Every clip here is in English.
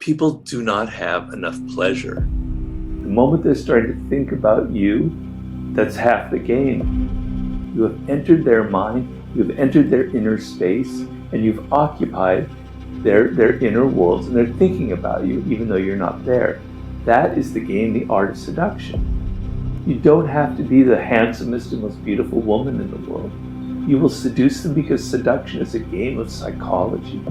people do not have enough pleasure. The moment they're starting to think about you, that's half the game. You have entered their mind, you have entered their inner space, and you've occupied their inner worlds, and they're thinking about you even though you're not there. That is the game, the art of seduction. You don't have to be the handsomest and most beautiful woman in the world. You will seduce them because seduction is a game of psychology.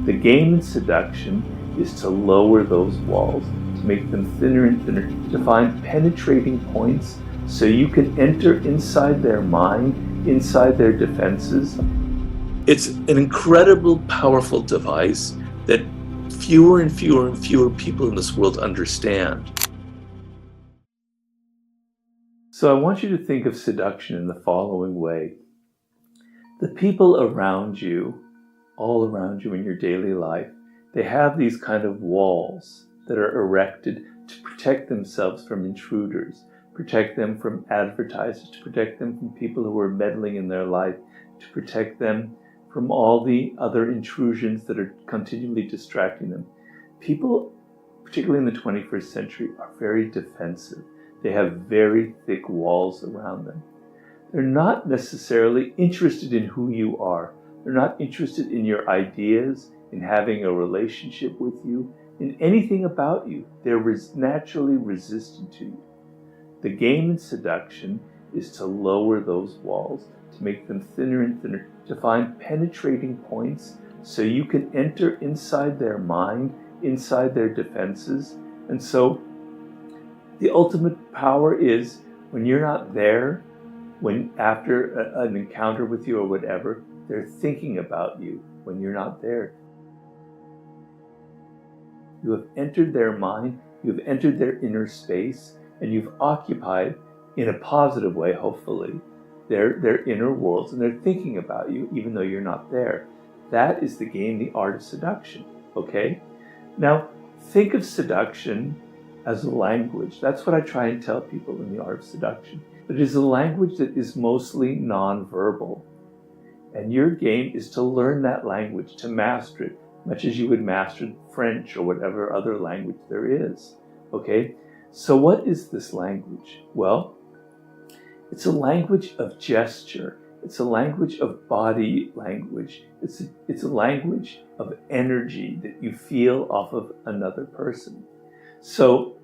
The game in seduction is to lower those walls, to make them thinner and thinner, to find penetrating points so you can enter inside their mind, inside their defenses. It's an incredible, powerful device that fewer and fewer and fewer people in this world understand. So I want you to think of seduction in the following way. The people around you, all around you in your daily life, they have these kind of walls that are erected to protect themselves from intruders, protect them from advertisers, to protect them from people who are meddling in their life, to protect them from all the other intrusions that are continually distracting them. People, particularly in the 21st century, are very defensive. They have very thick walls around them. They're not necessarily interested in who you are. They're not interested in your ideas, in having a relationship with you, in anything about you. They're naturally resistant to you. The game in seduction is to lower those walls, to make them thinner and thinner, to find penetrating points so you can enter inside their mind, inside their defenses. And so the ultimate power is when you're not there, when after an encounter with you or whatever, they're thinking about you when you're not there. You have entered their mind, you've entered their inner space, and you've occupied, in a positive way, hopefully, their inner worlds, and they're thinking about you even though you're not there. That is the game, the art of seduction, okay? Now, think of seduction as a language. That's what I try and tell people in the art of seduction. It is a language that is mostly nonverbal. And your game is to learn that language, to master it, much as you would master French or whatever other language there is. Okay? So what is this language? Well, it's a language of gesture. It's a language of body language. It's a language of energy that you feel off of another person. So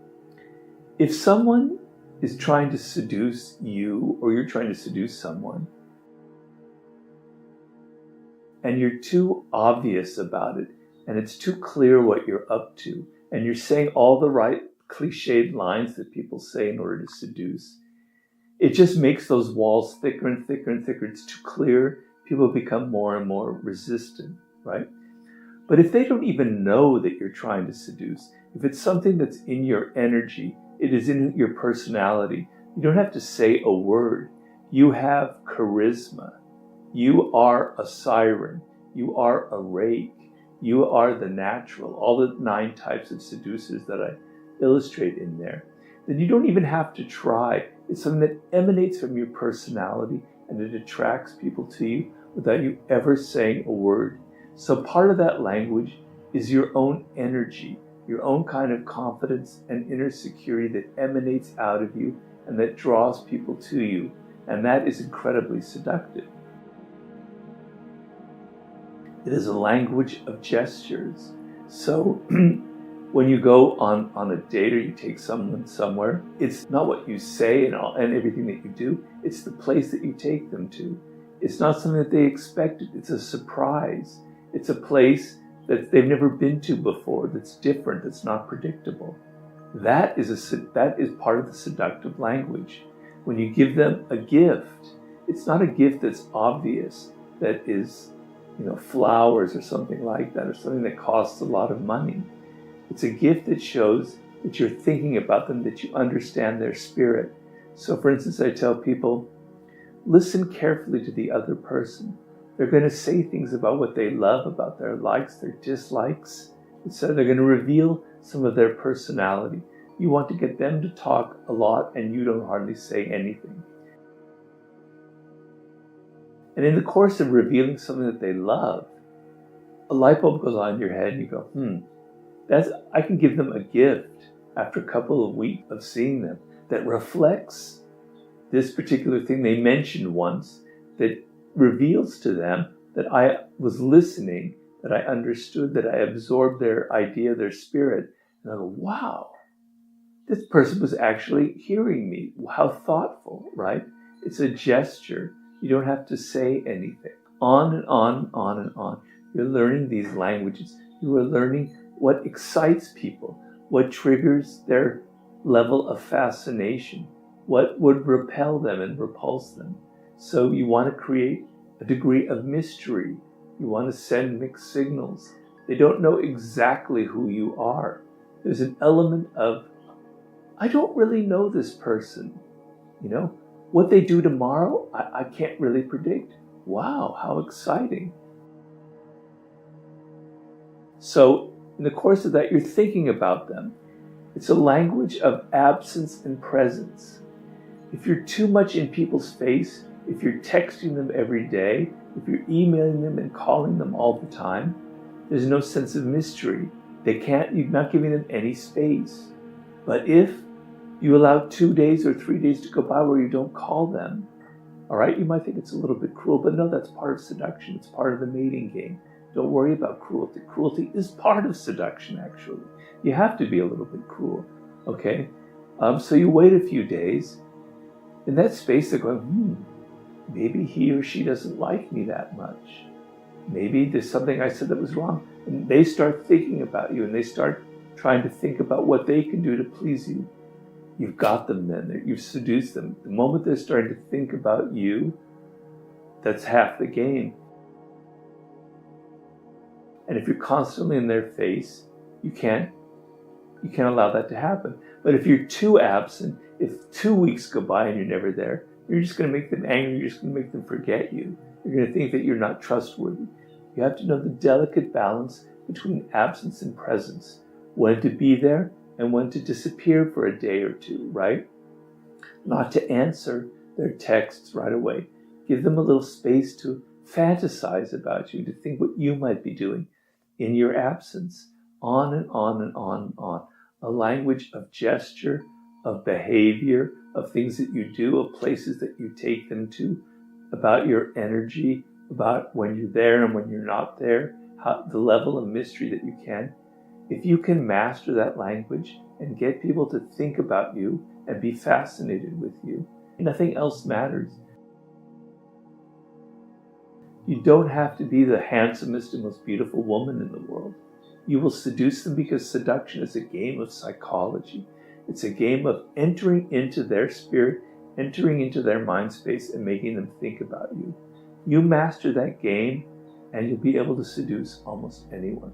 if someone is trying to seduce you, or you're trying to seduce someone, and you're too obvious about it, and it's too clear what you're up to, and you're saying all the right cliched lines that people say in order to seduce, it just makes those walls thicker and thicker and thicker. It's too clear. People become more and more resistant, right? But if they don't even know that you're trying to seduce, if it's something that's in your energy, it is in your personality, you don't have to say a word. You have charisma. You are a siren. You are a rake. You are the natural. All the 9 types of seducers that I illustrate in there. Then you don't even have to try. It's something that emanates from your personality, and it attracts people to you without you ever saying a word. So part of that language is your own energy, your own kind of confidence and inner security that emanates out of you and that draws people to you. And that is incredibly seductive. It is a language of gestures. So when you go on a date or you take someone somewhere, it's not what you say and everything that you do, it's the place that you take them to. It's not something that they expected. It's a surprise. It's a place that they've never been to before, that's different, that's not predictable. That is part of the seductive language. When you give them a gift, it's not a gift that's obvious, that is, flowers or something like that, or something that costs a lot of money. It's a gift that shows that you're thinking about them, that you understand their spirit. So for instance, I tell people, listen carefully to the other person. They're going to say things about what they love, about their likes, their dislikes. So they're going to reveal some of their personality. You want to get them to talk a lot and you don't hardly say anything. And in the course of revealing something that they love, a light bulb goes on in your head and you go, I can give them a gift after a couple of weeks of seeing them that reflects this particular thing they mentioned once, that reveals to them that I was listening, that I understood, that I absorbed their idea, their spirit. And I go, wow, this person was actually hearing me. How thoughtful, right? It's a gesture. You don't have to say anything. On and on, on and on. You're learning these languages. You are learning what excites people, what triggers their level of fascination, what would repel them and repulse them. So you want to create a degree of mystery. You want to send mixed signals. They don't know exactly who you are. There's an element of, I don't really know this person. What they do tomorrow, I can't really predict. Wow, how exciting. So in the course of that, you're thinking about them. It's a language of absence and presence. If you're too much in people's face, if you're texting them every day, if you're emailing them and calling them all the time, there's no sense of mystery. You're not giving them any space. But if you allow 2 days or 3 days to go by where you don't call them, all right, you might think it's a little bit cruel, but no, that's part of seduction. It's part of the mating game. Don't worry about cruelty. Cruelty is part of seduction, actually. You have to be a little bit cruel, okay? So you wait a few days. In that space, they're going, maybe he or she doesn't like me that much. Maybe there's something I said that was wrong. And they start thinking about you, and they start trying to think about what they can do to please you. You've got them then. You've seduced them. The moment they're starting to think about you, that's half the game. And if you're constantly in their face, you can't allow that to happen. But if you're too absent, if 2 weeks go by and you're never there, you're just going to make them angry. You're just going to make them forget you. You're going to think that you're not trustworthy. You have to know the delicate balance between absence and presence. When to be there and when to disappear for a day or two, right? Not to answer their texts right away. Give them a little space to fantasize about you, to think what you might be doing in your absence. On and on and on and on. A language of gesture, of behavior, of things that you do, of places that you take them to, about your energy, about when you're there and when you're not there, the level of mystery that you can. If you can master that language and get people to think about you and be fascinated with you, nothing else matters. You don't have to be the handsomest and most beautiful woman in the world. You will seduce them because seduction is a game of psychology. It's a game of entering into their spirit, entering into their mind space, and making them think about you. You master that game, and you'll be able to seduce almost anyone.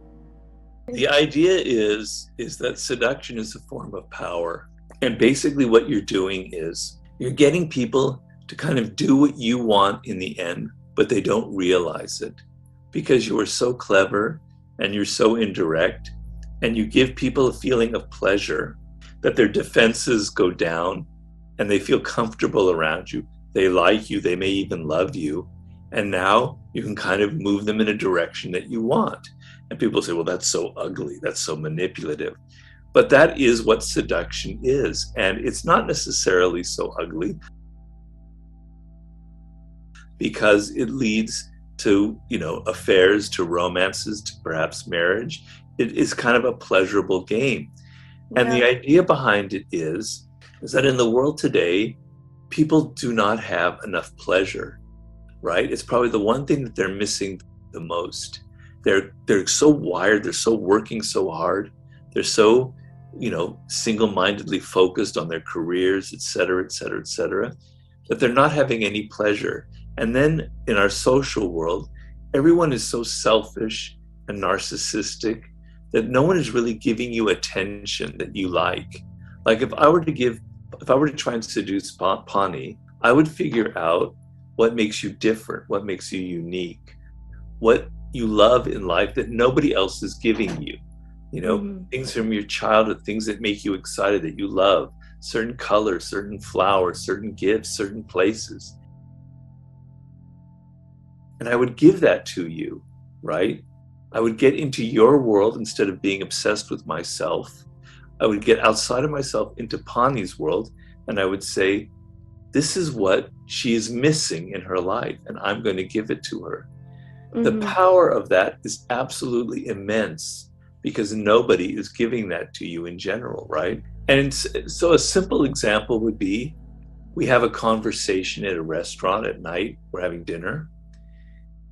The idea is that seduction is a form of power. And basically what you're doing is you're getting people to kind of do what you want in the end, but they don't realize it because you are so clever and you're so indirect, and you give people a feeling of pleasure that their defenses go down and they feel comfortable around you. They like you, they may even love you. And now you can kind of move them in a direction that you want. And people say, well, that's so ugly, that's so manipulative. But that is what seduction is. And it's not necessarily so ugly because it leads to, affairs, to romances, to perhaps marriage. It is kind of a pleasurable game. Yeah. And the idea behind it is that in the world today, people do not have enough pleasure, right? It's probably the one thing that they're missing the most. They're so wired, they're so working so hard, they're so, single-mindedly focused on their careers, et cetera, that they're not having any pleasure. And then in our social world, everyone is so selfish and narcissistic that no one is really giving you attention that you like. Like if I were to try and seduce Pani, I would figure out what makes you different, what makes you unique, what you love in life that nobody else is giving you. Things from your childhood, things that make you excited, that you love, certain colors, certain flowers, certain gifts, certain places. And I would give that to you, right? I would get into your world instead of being obsessed with myself. I would get outside of myself into Pani's world, and I would say, this is what she is missing in her life, and I'm going to give it to her. The power of that is absolutely immense because nobody is giving that to you in general, right? And so a simple example would be, we have a conversation at a restaurant at night, we're having dinner,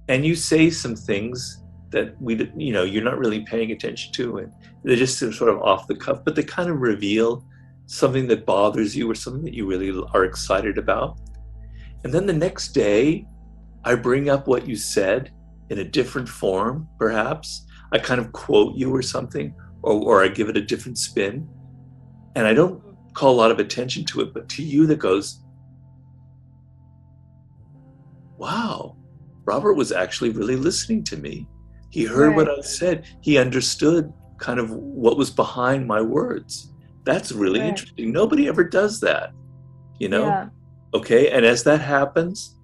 and you say some things that you're not really paying attention to, and they're just sort of off the cuff, but they kind of reveal something that bothers you or something that you really are excited about. And then the next day, I bring up what you said in a different form, perhaps. I kind of quote you or something, or I give it a different spin. And I don't call a lot of attention to it, but to you that goes, wow, Robert was actually really listening to me. He heard what I said. He understood kind of what was behind my words. That's really interesting. Nobody ever does that, you know? Yeah. Okay, and as that happens,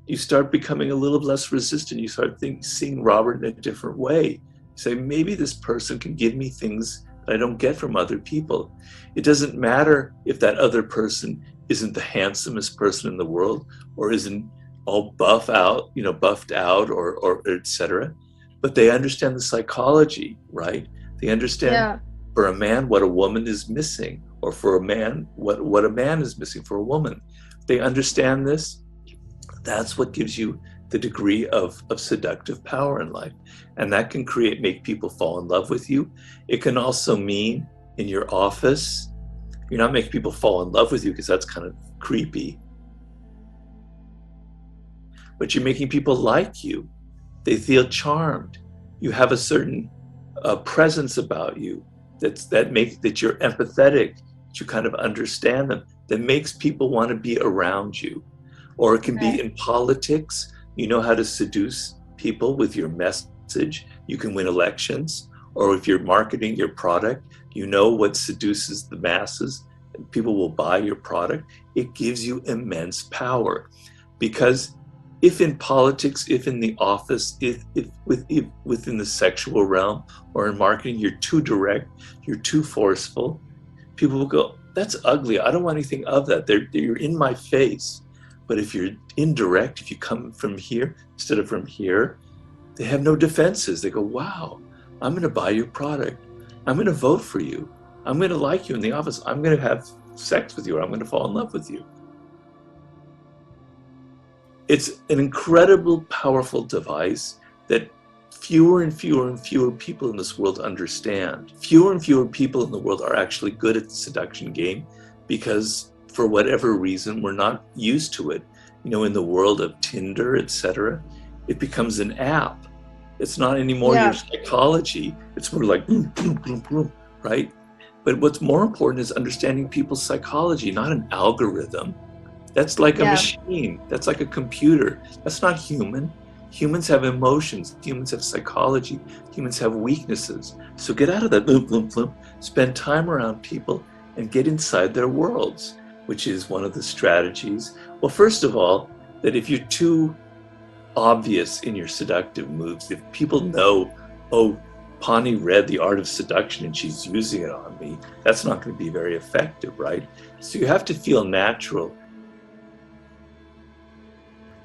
you start becoming a little less resistant. You start seeing Robert in a different way. You say, maybe this person can give me things that I don't get from other people. It doesn't matter if that other person isn't the handsomest person in the world, or isn't all buffed out, or etc. But they understand the psychology, right? They understand for a man what a woman is missing, or for a man what a man is missing for a woman. They understand this. That's what gives you the degree of seductive power in life. And that can make people fall in love with you. It can also mean in your office, you're not making people fall in love with you because that's kind of creepy. But you're making people like you. They feel charmed. You have a certain presence about you that you're empathetic, that you kind of understand them, that makes people want to be around you. Or it can be in politics. You know how to seduce people with your message. You can win elections. Or if you're marketing your product, you know what seduces the masses. People will buy your product. It gives you immense power. Because if in politics, if in the office, if within the sexual realm, or in marketing, you're too direct, you're too forceful, people will go, that's ugly. I don't want anything of that. You're in my face. But if you're indirect, if you come from here instead of from here, they have no defenses. They go, wow, I'm going to buy your product. I'm going to vote for you. I'm going to like you in the office. I'm going to have sex with you, or I'm going to fall in love with you. It's an incredible, powerful device that fewer and fewer and fewer people in this world understand. Fewer and fewer people in the world are actually good at the seduction game because for whatever reason, we're not used to it. You know, in the world of Tinder, etc., it becomes an app. It's not anymore your psychology. It's more like boom, boom, boom, boom, right? But what's more important is understanding people's psychology, not an algorithm. That's like a machine. That's like a computer. That's not human. Humans have emotions. Humans have psychology. Humans have weaknesses. So get out of that boom, boom, boom. Spend time around people and get inside their worlds, which is one of the strategies. Well, first of all, that if you're too obvious in your seductive moves, if people know, oh, Pani read The Art of Seduction and she's using it on me, that's not going to be very effective, right? So you have to feel natural.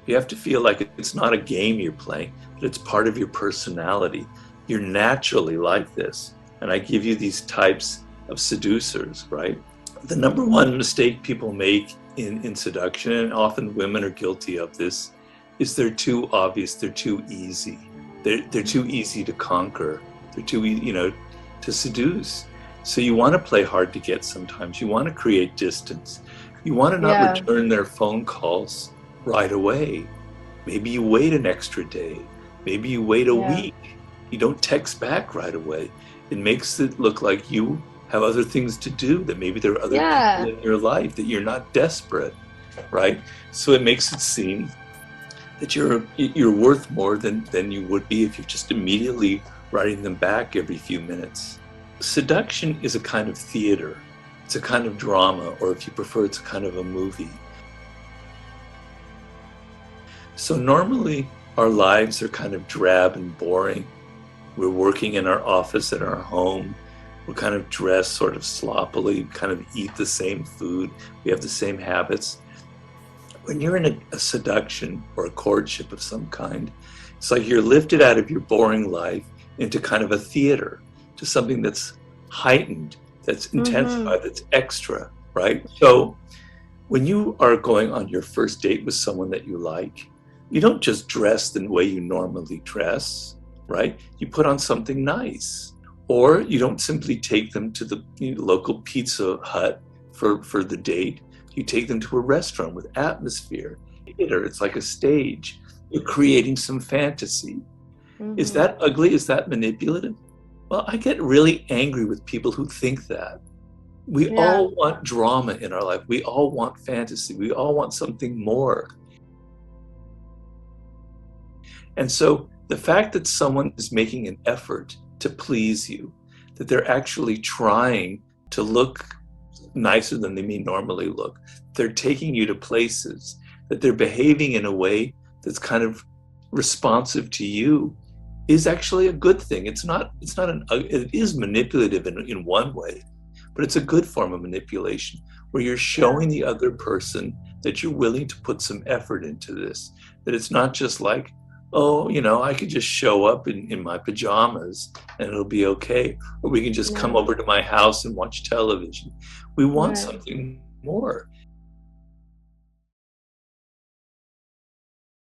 You have to feel like it's not a game you're playing, but it's part of your personality. You're naturally like this. And I give you these types of seducers, right? The number one mistake people make in seduction, and often women are guilty of this, is they're too obvious, they're too easy. They're too easy to conquer. They're too easy, to seduce. So you want to play hard to get sometimes. You want to create distance. You want to not return their phone calls right away. Maybe you wait an extra day. Maybe you wait a week. You don't text back right away. It makes it look like you have other things to do, that maybe there are other people in your life, that you're not desperate, right? So it makes it seem that you're worth more than you would be if you're just immediately writing them back every few minutes. Seduction is a kind of theater. It's a kind of drama, or if you prefer, it's a kind of a movie. So normally our lives are kind of drab and boring. We're working in our office, at our home. We're kind of dressed sort of sloppily, kind of eat the same food. We have the same habits. When you're in a seduction or a courtship of some kind, it's like you're lifted out of your boring life into kind of a theater, to something that's heightened, that's Mm-hmm. intensified, that's extra, right? So when you are going on your first date with someone that you like, you don't just dress the way you normally dress, right? You put on something nice. Or you don't simply take them to the local Pizza Hut for the date. You take them to a restaurant with atmosphere. Theater, it's like a stage. You're creating some fantasy. Is Mm-hmm. that ugly? Is that manipulative? Well, I get really angry with people who think that. We Yeah. all want drama in our life. We all want fantasy. We all want something more. And so the fact that someone is making an effort to please you, that they're actually trying to look nicer than they may normally look, they're taking you to places, that they're behaving in a way that's kind of responsive to you, is actually a good thing. It is manipulative in one way, but it's a good form of manipulation where you're Yeah. showing the other person that you're willing to put some effort into this, that it's not just like, oh, I could just show up in my pajamas and it'll be okay. Or we can just come Yeah. over to my house and watch television. We want Right. something more.